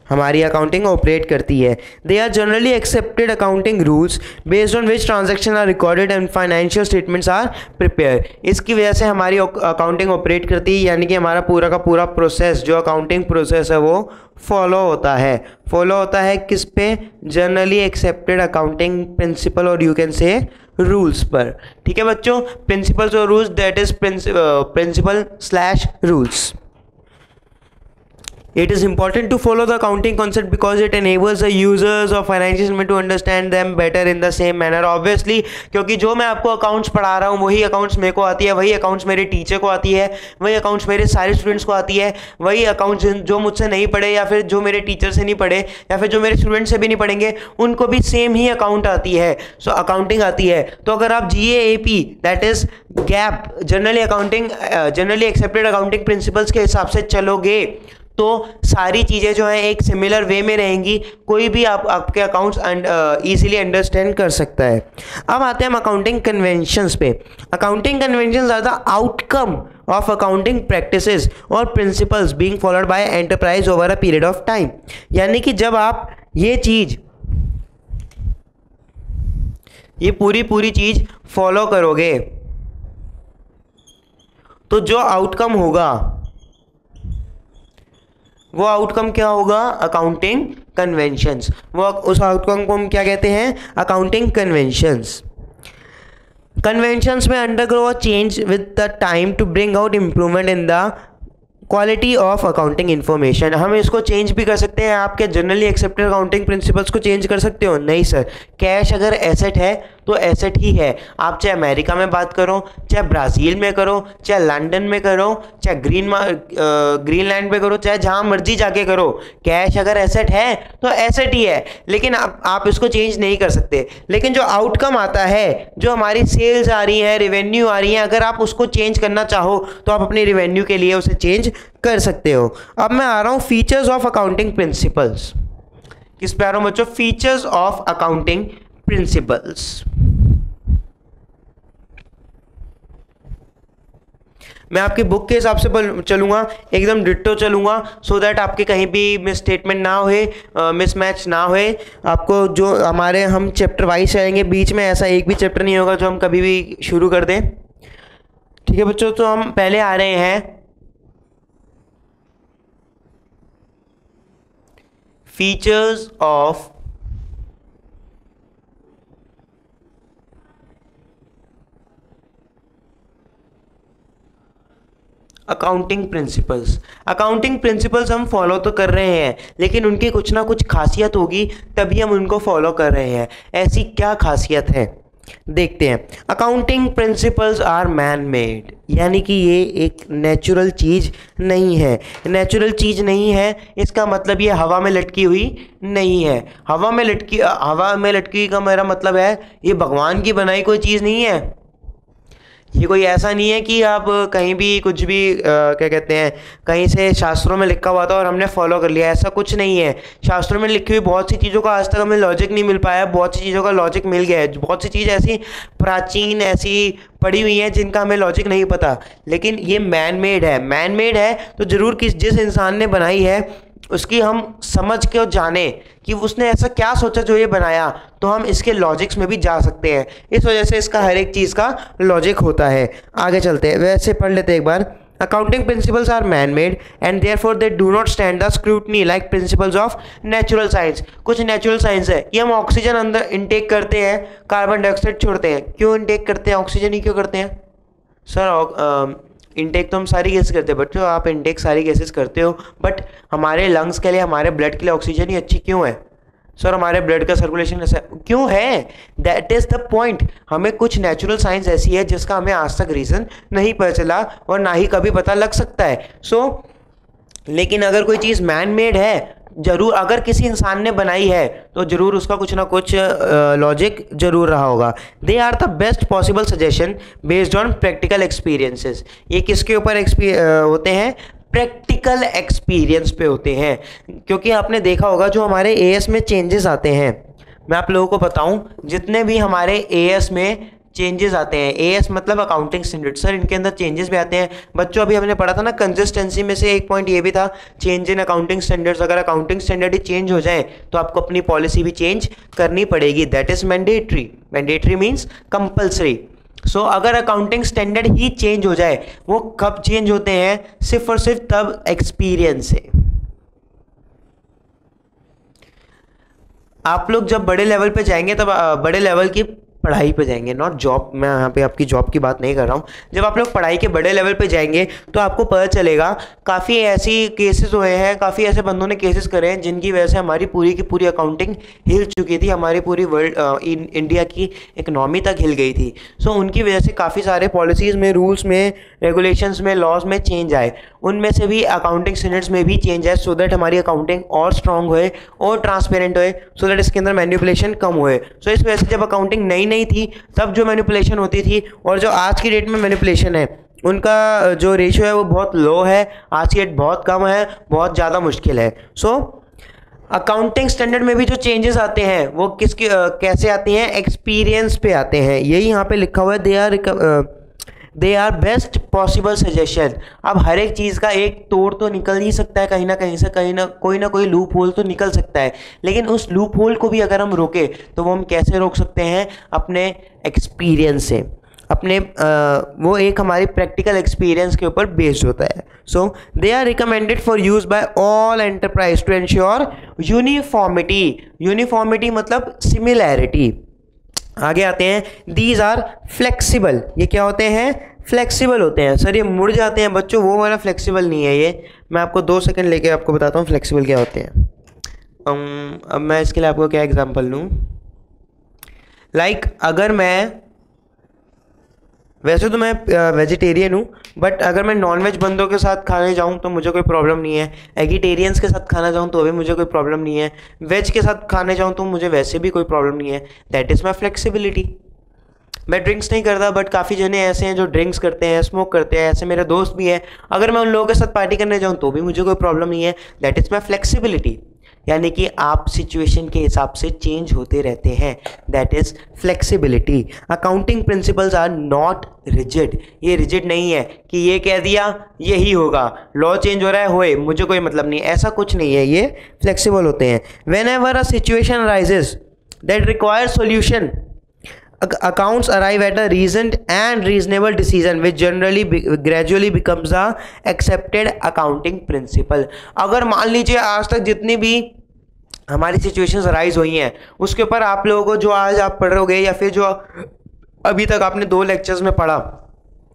हमारी अकाउंटिंग ऑपरेट करती है। They are generally accepted accounting rules based on which transaction are recorded and financial statements are prepare. इसकी वजह से हमारी अकाउंटिंग ऑपरेट करती है, यानी कि हमारा पूरा का पूरा प्रोसेस, जो अकाउंटिंग प्रोसेस है वो फॉलो होता है। फॉलो होता है किस पे? जनरली एक्सेप्टेड अकाउंटिंग प्रिंसिपल और यू कैन से रूल्स पर। ठीक है बच्चों, प्रिंसिपल्स और rules, that is principle slash rules. It is important to follow the accounting concept because it enables the users of financial statement to understand them better in the same manner. Obviously, क्योंकि जो मैं आपको accounts पढ़ा रहा हूँ वही accounts मेरे को आती है, वही अकाउंट्स मेरे टीचर को आती है, वही अकाउंट्स मेरे सारे स्टूडेंट्स को आती है, वही अकाउंट्स जो मुझसे नहीं पढ़े या फिर जो मेरे टीचर से नहीं पढ़े या फिर जो मेरे स्टूडेंट से भी नहीं पढ़ेंगे उनको भी सेम ही अकाउंट आती है। सो अकाउंटिंग आती है। तो अगर आप GAAP that is gap, generally accepted accounting principles के हिसाब से चलोगे तो सारी चीज़ें जो हैं एक सिमिलर वे में रहेंगी, कोई भी आपके अकाउंट्स ईजिली अंडरस्टैंड कर सकता है। अब आते हैं हम अकाउंटिंग कन्वेंशंस पे। Accounting conventions are the outcome of accounting practices और principles being followed by enterprise over a period of time. यानी कि जब आप ये पूरी चीज़ फॉलो करोगे तो जो आउटकम होगा वो आउटकम क्या होगा? Accounting conventions. वो उस आउटकम को हम क्या कहते हैं? Accounting conventions. कन्वेंशंस में undergo a change with the time to bring out improvement in the quality of accounting information. हम इसको चेंज भी कर सकते हैं। आपके जनरली एक्सेप्टेड अकाउंटिंग प्रिंसिपल्स को चेंज कर सकते हो? नहीं सर, कैश अगर एसेट है तो एसेट ही है। आप चाहे अमेरिका में बात करो, चाहे ब्राज़ील में करो, चाहे लंदन में करो, चाहे ग्रीनलैंड में करो, चाहे जहाँ मर्जी जाके करो, कैश अगर एसेट है तो एसेट ही है। लेकिन आप इसको चेंज नहीं कर सकते। लेकिन जो आउटकम आता है, जो हमारी सेल्स आ रही हैं, रेवेन्यू आ रही हैं, अगर आप उसको चेंज करना चाहो तो आप अपनी रेवेन्यू के लिए उसे चेंज कर सकते हो। अब मैं आ रहा हूँ फीचर्स ऑफ अकाउंटिंग प्रिंसिपल्स। किस पे आ रहा हूँ बच्चों? Features of accounting principles. मैं आपकी बुक के हिसाब से चलूंगा, एकदम डिट्टो चलूंगा, सो दैट आपके कहीं भी मिस स्टेटमेंट ना होए, मिसमैच ना होए। आपको जो हम चैप्टर वाइज चलेंगे, बीच में ऐसा एक भी चैप्टर नहीं होगा जो हम कभी भी शुरू कर दें। ठीक है बच्चों, तो हम पहले आ रहे हैं फीचर्स ऑफ अकाउंटिंग प्रिंसिपल्स हम फॉलो तो कर रहे हैं, लेकिन उनकी कुछ ना कुछ खासियत होगी तभी हम उनको फॉलो कर रहे हैं। ऐसी क्या खासियत है देखते हैं। Accounting principles are man made, यानी कि ये एक नेचुरल चीज़ नहीं है। नेचुरल चीज़ नहीं है इसका मतलब ये हवा में लटकी हुई नहीं है। हवा में लटकी का मेरा मतलब है ये भगवान की बनाई कोई चीज़ नहीं है। ये कोई ऐसा नहीं है कि आप कहीं भी कुछ भी क्या कहते हैं, कहीं से शास्त्रों में लिखा हुआ था और हमने फॉलो कर लिया, ऐसा कुछ नहीं है। शास्त्रों में लिखी हुई बहुत सी चीज़ों का आज तक हमें लॉजिक नहीं मिल पाया, बहुत सी चीज़ों का लॉजिक मिल गया है। बहुत सी चीज़ ऐसी प्राचीन ऐसी पड़ी हुई हैं जिनका हमें लॉजिक नहीं पता, लेकिन ये मैन मेड है तो ज़रूर जिस इंसान ने बनाई है उसकी हम समझ के जाने कि उसने ऐसा क्या सोचा जो ये बनाया, तो हम इसके लॉजिक्स में भी जा सकते हैं। इस वजह से इसका हर एक चीज़ का लॉजिक होता है। आगे चलते हैं, वैसे पढ़ लेते हैं एक बार। Accounting principles are man made and therefore they do not stand the scrutiny like principles of natural science. कुछ नेचुरल साइंस है कि हम ऑक्सीजन अंदर इनटेक करते हैं, कार्बन डाइऑक्साइड छोड़ते हैं। क्यों इनटेक करते हैं, ऑक्सीजन ही क्यों करते हैं सर? इनटेक तो हम सारी गैसेस करते हैं बच्चों, आप इनटेक सारी गैसेस करते हो, बट हमारे लंग्स के लिए, हमारे ब्लड के लिए ऑक्सीजन ही अच्छी क्यों है सर? हमारे ब्लड का सर्कुलेशन ऐसा क्यों है? That is the point. हमें कुछ नेचुरल साइंस ऐसी है जिसका हमें आज तक रीज़न नहीं पता चला और ना ही कभी पता लग सकता है। लेकिन अगर कोई चीज़ मैन मेड है, जरूर अगर किसी इंसान ने बनाई है तो जरूर उसका कुछ ना कुछ लॉजिक जरूर रहा होगा। They are the best possible suggestion based on practical experiences. ये किसके ऊपर होते हैं? प्रैक्टिकल एक्सपीरियंस पे होते हैं। क्योंकि आपने देखा होगा जो हमारे एएस में चेंजेस आते हैं, मैं आप लोगों को बताऊं, जितने भी हमारे एएस में चेंजेस आते हैं, एएस मतलब अकाउंटिंग स्टैंडर्ड, सर इनके अंदर चेंजेस भी आते हैं। बच्चों अभी हमने पढ़ा था ना कंसिस्टेंसी में से एक पॉइंट ये भी था, चेंज इन अकाउंटिंग स्टैंडर्ड्स। अगर अकाउंटिंग स्टैंडर्ड ही चेंज हो जाए तो आपको अपनी पॉलिसी भी चेंज करनी पड़ेगी। That is mandatory means compulsory. So अगर अकाउंटिंग स्टैंडर्ड ही चेंज हो जाए, वो कब चेंज होते हैं? सिर्फ और सिर्फ तब एक्सपीरियंस से। आप लोग जब बड़े लेवल पे जाएंगे तब बड़े लेवल की पढ़ाई पे जाएंगे, नॉट जॉब। मैं यहाँ पे आपकी जॉब की बात नहीं कर रहा हूँ। जब आप लोग पढ़ाई के बड़े लेवल पे जाएंगे तो आपको पता चलेगा काफ़ी ऐसी केसेस हुए हैं, काफ़ी ऐसे बंदों ने केसेस करे हैं जिनकी वजह से हमारी पूरी की पूरी अकाउंटिंग हिल चुकी थी, हमारी पूरी वर्ल्ड इंडिया की इकनॉमी तक हिल गई थी। सो उनकी वजह से काफ़ी सारे पॉलिसीज़ में, रूल्स में, रेगुलेशंस में, लॉज में चेंज आए। उनमें से भी अकाउंटिंग स्टैंडर्ड्स में भी चेंज आए, सो दैट हमारी अकाउंटिंग और स्ट्रांग होए और ट्रांसपेरेंट होए, सो दैट इसके अंदर मैनिपुलेशन कम होए। सो इस वजह से जब अकाउंटिंग नई नई थी तब जो मैनिपुलेशन होती थी और जो आज की डेट में मैनिपुलेशन है, उनका जो रेशियो है वो बहुत लो है। आज की डेट बहुत कम है, बहुत ज़्यादा मुश्किल है। सो अकाउंटिंग स्टैंडर्ड में भी जो चेंजेस आते हैं वो कैसे आते हैं? एक्सपीरियंस पे आते हैं। यही यहाँ पे लिखा हुआ है, they are best possible suggestion. अब हर एक चीज़ का एक तोड़ तो निकल ही सकता है, कहीं ना कहीं से कोई ना कोई लूप होल तो निकल सकता है, लेकिन उस लूप होल को भी अगर हम रोके तो वो हम कैसे रोक सकते हैं? अपने एक्सपीरियंस से। अपने वो एक हमारी प्रैक्टिकल एक्सपीरियंस के ऊपर बेस्ड होता है। So they are recommended for use by all enterprise to ensure uniformity मतलब सिमिलैरिटी। आगे आते हैं, दीज आर फ्लेक्सिबल। ये क्या होते हैं? फ्लेक्सिबल होते हैं। सर ये मुड़ जाते हैं बच्चों, वो वाला फ्लेक्सिबल नहीं है ये। मैं आपको 2 सेकंड लेके आपको बताता हूँ फ्लेक्सिबल क्या होते हैं। अब मैं इसके लिए आपको क्या एग्जांपल लूँ? अगर मैं, वैसे तो मैं वेजिटेरियन हूँ, बट अगर मैं नॉनवेज बंदों के साथ खाने जाऊँ तो मुझे कोई प्रॉब्लम नहीं है। एगिटेरियंस के साथ खाना जाऊँ तो भी मुझे कोई प्रॉब्लम नहीं है। वेज के साथ खाने जाऊँ तो मुझे वैसे भी कोई प्रॉब्लम नहीं है। That is my flexibility. मैं ड्रिंक्स नहीं करता, बट काफ़ी जने ऐसे हैं जो ड्रिंक्स करते हैं, स्मोक करते हैं, ऐसे मेरे दोस्त भी हैं। अगर मैं उन लोगों के साथ पार्टी करने जाऊँ तो भी मुझे कोई प्रॉब्लम नहीं है। That is my flexibility. यानी कि आप सिचुएशन के हिसाब से चेंज होते रहते हैं। That is flexibility. Accounting principles are not rigid. ये रिजिड नहीं है कि ये कह दिया यही होगा, लॉ चेंज हो रहा है होए, मुझे कोई मतलब नहीं, ऐसा कुछ नहीं है। ये फ्लेक्सिबल होते हैं। When ever a situation arises that require solution, accounts arrive at a reasoned and reasonable decision which gradually becomes a accepted accounting principle। अगर मान लीजिए आज तक जितनी भी हमारी सिचुएशंस अराइज हुई हैं उसके ऊपर आप लोगों को जो आज आप पढ़ रहे होगे या फिर जो अभी तक आपने 2 लेक्चर्स में पढ़ा,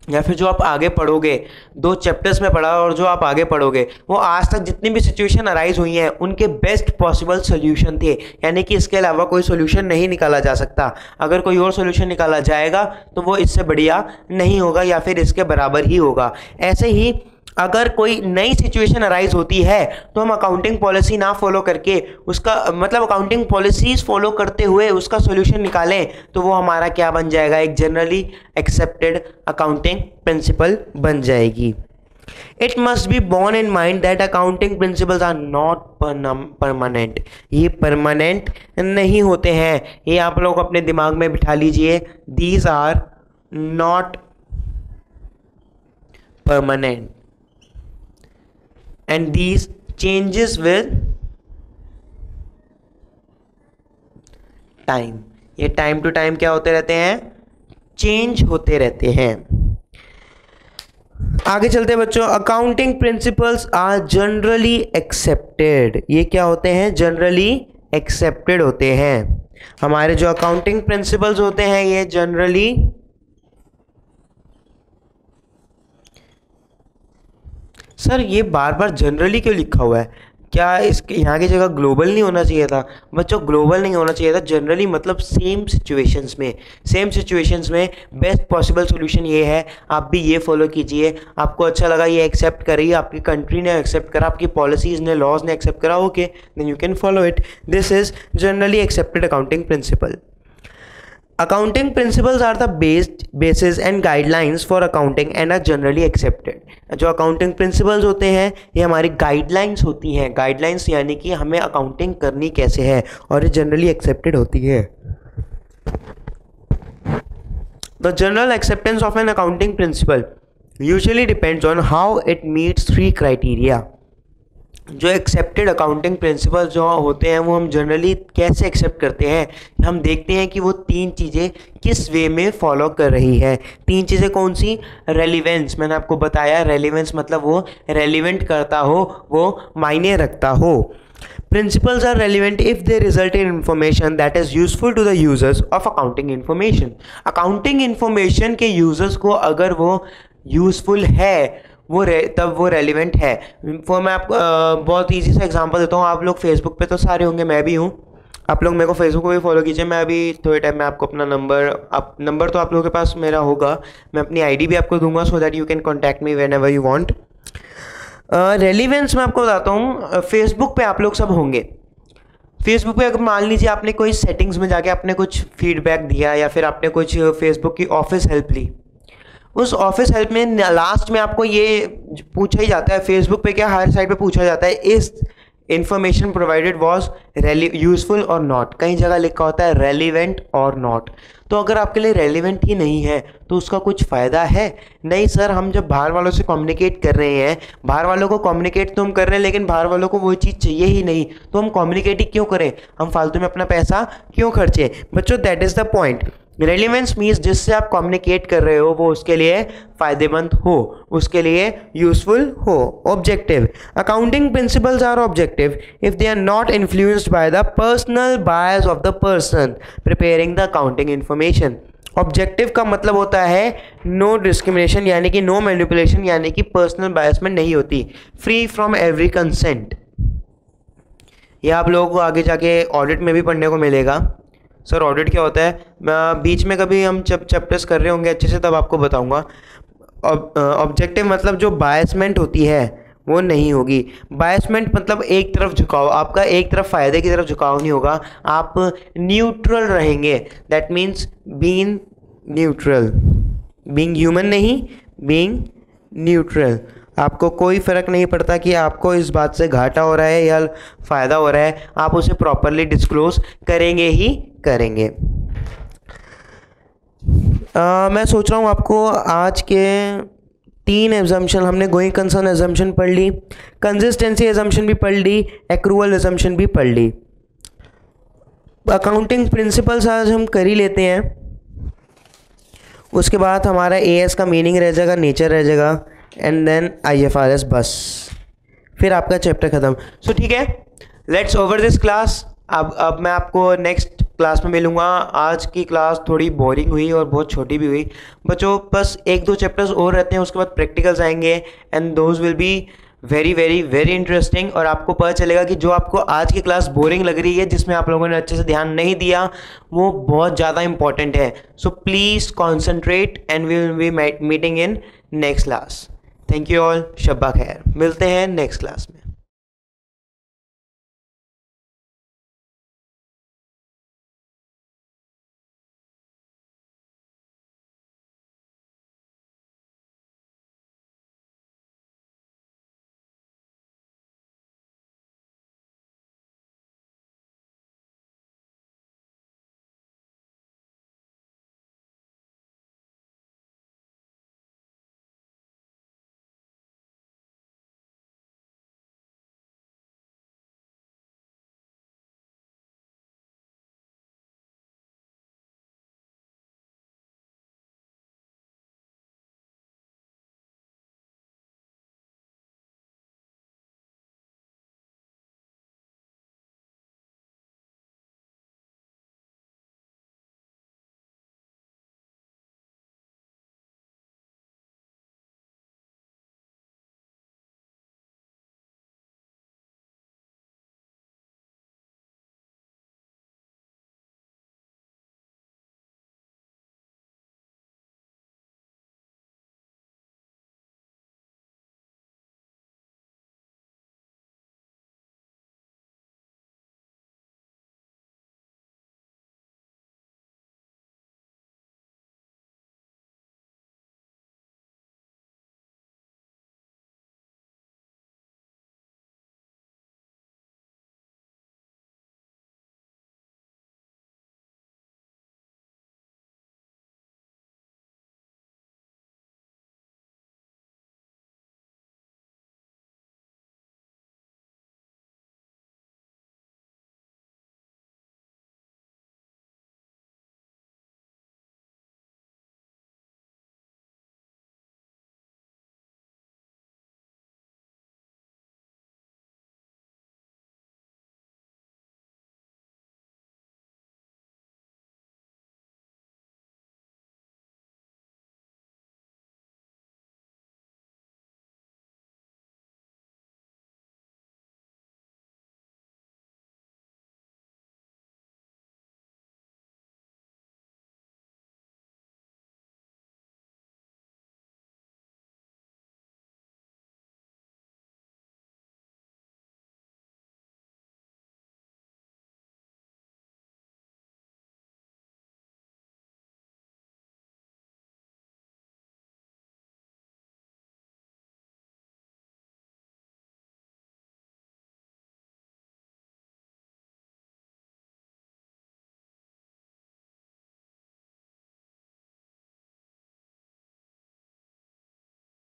या फिर जो आप आगे पढ़ोगे, 2 चैप्टर्स में पढ़ा और जो आप आगे पढ़ोगे, वो आज तक जितनी भी सिचुएशन अराइज हुई हैं उनके बेस्ट पॉसिबल सोल्यूशन थे, यानी कि इसके अलावा कोई सोल्यूशन नहीं निकाला जा सकता। अगर कोई और सोल्यूशन निकाला जाएगा तो वो इससे बढ़िया नहीं होगा या फिर इसके बराबर ही होगा। ऐसे ही अगर कोई नई सिचुएशन अराइज होती है तो हम अकाउंटिंग पॉलिसी ना फॉलो करके उसका मतलब अकाउंटिंग पॉलिसीज फॉलो करते हुए उसका सॉल्यूशन निकालें तो वो हमारा क्या बन जाएगा, एक जनरली एक्सेप्टेड अकाउंटिंग प्रिंसिपल बन जाएगी। It must be borne in mind that accounting principles are not permanent. ये परमानेंट नहीं होते हैं, ये आप लोग अपने दिमाग में बिठा लीजिए। These are not permanent and these changes with time। ये टाइम टू टाइम क्या होते रहते हैं, चेंज होते रहते हैं। आगे चलते हैं बच्चों। Accounting principles are generally accepted. ये क्या होते हैं, जनरली एक्सेप्टेड होते हैं। हमारे जो अकाउंटिंग प्रिंसिपल्स होते हैं ये जनरली सर ये बार बार जनरली क्यों लिखा हुआ है, क्या इसके यहाँ की जगह ग्लोबल नहीं होना चाहिए था? बच्चों ग्लोबल नहीं होना चाहिए था, जनरली मतलब सेम सिचुएशंस में बेस्ट पॉसिबल सॉल्यूशन ये है, आप भी ये फॉलो कीजिए। आपको अच्छा लगा, ये एक्सेप्ट करिए, आपकी कंट्री ने एक्सेप्ट करा, आपकी पॉलिसीज़ ने, लॉज ने एक्सेप्ट करा, okay then you can follow it. This is generally accepted accounting principle. Accounting principles are the basis and guidelines for accounting and are generally accepted। जो accounting principles होते हैं ये हमारी गाइडलाइंस होती हैं, गाइडलाइंस यानी कि हमें अकाउंटिंग करनी कैसे है, और ये जनरली एक्सेप्टेड होती है। The general acceptance of an accounting principle usually depends on how it meets 3 criteria। जो एक्सेप्टेड अकाउंटिंग प्रिंसिपल जो होते हैं वो हम जनरली कैसे एक्सेप्ट करते हैं, हम देखते हैं कि वो 3 चीज़ें किस वे में फॉलो कर रही है। 3 चीज़ें कौन सी? रेलिवेंस, मैंने आपको बताया, रेलिवेंस मतलब वो रेलिवेंट करता हो, वो मायने रखता हो। Principles are relevant if they result in information that is useful to the users of accounting information। Accounting information के यूजर्स को अगर वो यूजफुल है तब वो रेलिवेंट है। वो मैं आपको बहुत ईजी सा एग्जांपल देता हूँ। आप लोग फेसबुक पे तो सारे होंगे, मैं भी हूँ, आप लोग मेरे को फेसबुक पे भी फॉलो कीजिए। मैं अभी थोड़े टाइम में आपको अपना नंबर तो आप लोगों के पास मेरा होगा, मैं अपनी आईडी भी आपको दूंगा so that you can contact me whenever you want. Relevance मैं आपको बताता हूँ। फेसबुक पे आप लोग सब होंगे, फेसबुक पे अगर मान लीजिए आपने कोई सेटिंग्स में जाके आपने कुछ फीडबैक दिया या फिर आपने कुछ फेसबुक की ऑफिस हेल्प ली, उस ऑफिस हेल्प में लास्ट में आपको ये पूछा ही जाता है, फेसबुक पे क्या हर साइड पे पूछा जाता है, इस इंफॉर्मेशन प्रोवाइडेड वॉज यूजफुल और नॉट। कई जगह लिखा होता है रेलिवेंट और नॉट। तो अगर आपके लिए रेलिवेंट ही नहीं है तो उसका कुछ फ़ायदा है नहीं। सर हम जब बाहर वालों से कम्युनिकेट कर रहे हैं, बाहर वालों को कम्युनिकेट तो हम कर रहे हैं लेकिन बाहर वालों को वो चीज़ चाहिए ही नहीं, तो हम कम्युनिकेट ही क्यों करें, हम फालतू में अपना पैसा क्यों खर्चें? बच्चों that is the point. Relevance means जिससे आप कम्युनिकेट कर रहे हो वो उसके लिए फ़ायदेमंद हो, उसके लिए यूजफुल हो। Objective, accounting principles are objective if they are not influenced by the personal bias of the person preparing the accounting information. Objective का मतलब होता है नो डिस्क्रिमिनेशन, यानी कि नो मैनिपुलेशन, यानी कि पर्सनल बायस में नहीं होती, फ्री फ्रॉम एवरी कंसेंट। यह आप लोगों को आगे जाके ऑडिट में भी पढ़ने को मिलेगा। सर ऑडिट क्या होता है, मैं बीच में कभी हम जब चैप्टर्स कर रहे होंगे अच्छे से तब आपको बताऊंगा। ऑब्जेक्टिव मतलब जो बायसमेंट होती है वो नहीं होगी। बायसमेंट मतलब एक तरफ झुकाव, आपका एक तरफ फ़ायदे की तरफ झुकाव नहीं होगा, आप न्यूट्रल रहेंगे। That means being neutral, being human नहीं, बीइंग न्यूट्रल। आपको कोई फ़र्क नहीं पड़ता कि आपको इस बात से घाटा हो रहा है या फ़ायदा हो रहा है, आप उसे प्रॉपरली डिस्क्लोज करेंगे ही करेंगे। मैं सोच रहा हूँ आपको आज के 3 एग्जाम्पशन, हमने गोइंग कंसर्न एग्जाम्पशन पढ़ ली, कंसिस्टेंसी एग्जाम्पशन भी पढ़ ली, एक्रूअल एग्जाम्पशन भी पढ़ ली। अकाउंटिंग प्रिंसिपल्स आज हम कर ही लेते हैं, उसके बाद हमारा एएस का मीनिंग रह जाएगा, नेचर रह जाएगा, एंड देन IFRS, बस फिर आपका चैप्टर ख़त्म। सो ठीक है, लेट्स ओवर दिस क्लास। अब मैं आपको नेक्स्ट क्लास में मिलूँगा। आज की क्लास थोड़ी बोरिंग हुई और बहुत छोटी भी हुई बच्चों, बस 1-2 चैप्टर्स और रहते हैं, उसके बाद प्रैक्टिकल्स आएंगे and those will be very very very interesting. और आपको पता चलेगा कि जो आपको आज की क्लास बोरिंग लग रही है, जिसमें आप लोगों ने अच्छे से ध्यान नहीं दिया, वो बहुत ज़्यादा इंपॉर्टेंट है। So please concentrate and we will be meeting in next class. Thank you all, शब्बा खैर, मिलते हैं नेक्स्ट क्लास में।